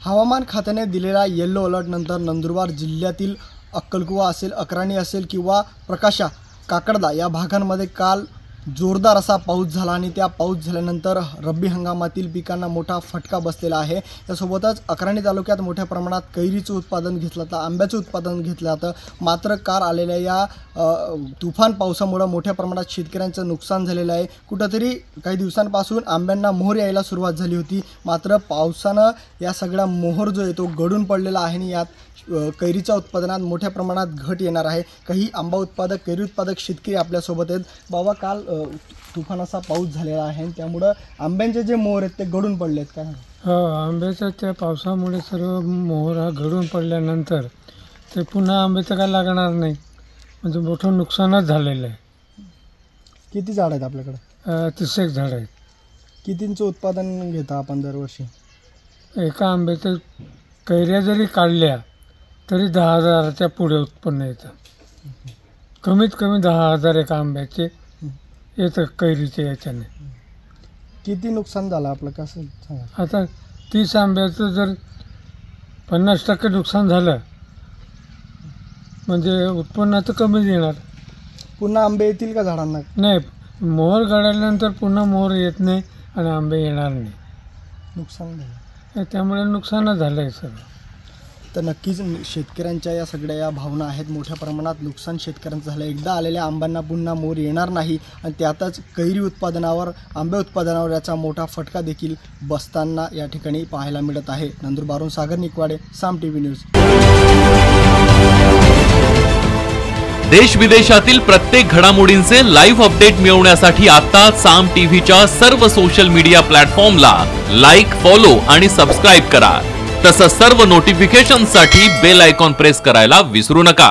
हवामान खात्याने दिलेल्या येलो अलर्ट नंतर नंदुरबार जिल्ह्यातील अक्कलकुवा असेल, अक्राणी असेल किंवा प्रकाशा, काकडदा या भागांमध्ये काल जोरदार असा पाऊस झाला आणि त्या पाऊस झाल्यानंतर रब्बी हंगामातील पिकांना मोठा फटका बसलेला आहे। त्यासोबतच अक्राणी तालुक्यात मोठ्या प्रमाणात कैरीचं उत्पादन घेतलं जातं, आंब्याचं उत्पादन घेतलं जातं। मात्र काल आलेल्या या तुफान पावसामुळे मोठ्या प्रमाणात शेतकऱ्यांचं नुकसान झालेलं आहे। कुठेतरी काही दिवसांपासून आंब्यांना मोहर यायला सुरुवात झाली होती, मात्र पावसानं या सगळा मोहर जो आहे तो गळून पडलेला आहे आणि यात कैरीच्या उत्पादनात मोठ्या प्रमाणात घट येणार आहे। काही आंबा उत्पादक, कैरी उत्पादक शेतकरी आपल्यासोबत आहेत। बाबा, काल तुफान असा पाऊस झालेला आहे आणि त्यामुळे आंब्यांचे जे मोहर आहेत ते गळून पडलेत का? हो, आंब्याच्या त्या पावसामुळे सर्व मोहर हा गळून पडल्यानंतर ते पुन्हा आंबे तर काय लागणार नाही, म्हणजे मोठं नुकसानच झालेलं आहे। किती झाड आहेत आपल्याकडे? 30 झाड आहेत। कितींचं उत्पादन घेता आपण दरवर्षी? एका आंब्याचं कैऱ्या जरी काढल्या तरी 10,000च्या पुढे उत्पन्न येतं। कमीत कमी 10,000 एका आंब्याचे येतं कैरीच्या याच्याने। किती नुकसान झालं आपलं, कसं सांगा? आता 30 आंब्याचं जर 50% नुकसान झालं म्हणजे उत्पन्न तर कमीच येणार। पुन्हा आंबे येतील का झाडांना? नाही, मोहर गळाल्यानंतर पुन्हा मोहर येत नाही आणि आंबे येणार नाही, नुकसान झालं। त्यामुळे नुकसानच झालं आहे सगळं। तर नक्कीच शेतकऱ्यांच्या या सगळ्या या भावना आहेत। मोठ्या प्रमाणात नुकसान शेतकऱ्यांचं झालं। एकदा आलेल्या आंब्यांना पुन्हा मोहर येणार नाही आणि त्यातच कैरी उत्पादनावर, आंबे उत्पादनावर याचा मोठा फटका देखील बसताना या ठिकाणी पाहायला मिळत आहे। नंदुरबारून सागर निकवाडे, साम टीव्ही न्यूज। देश विदेशातील प्रत्येक घडामोडींचे लाईव्ह अपडेट मिळवण्यासाठी आता साम टीव्हीच्या सर्व सोशल मीडिया प्लॅटफॉर्मला लाईक, फॉलो आणि सबस्क्राइब करा। तसंच सर्व नोटिफिकेशनसाठी बेल आयकॉन प्रेस करायला विसरू नका।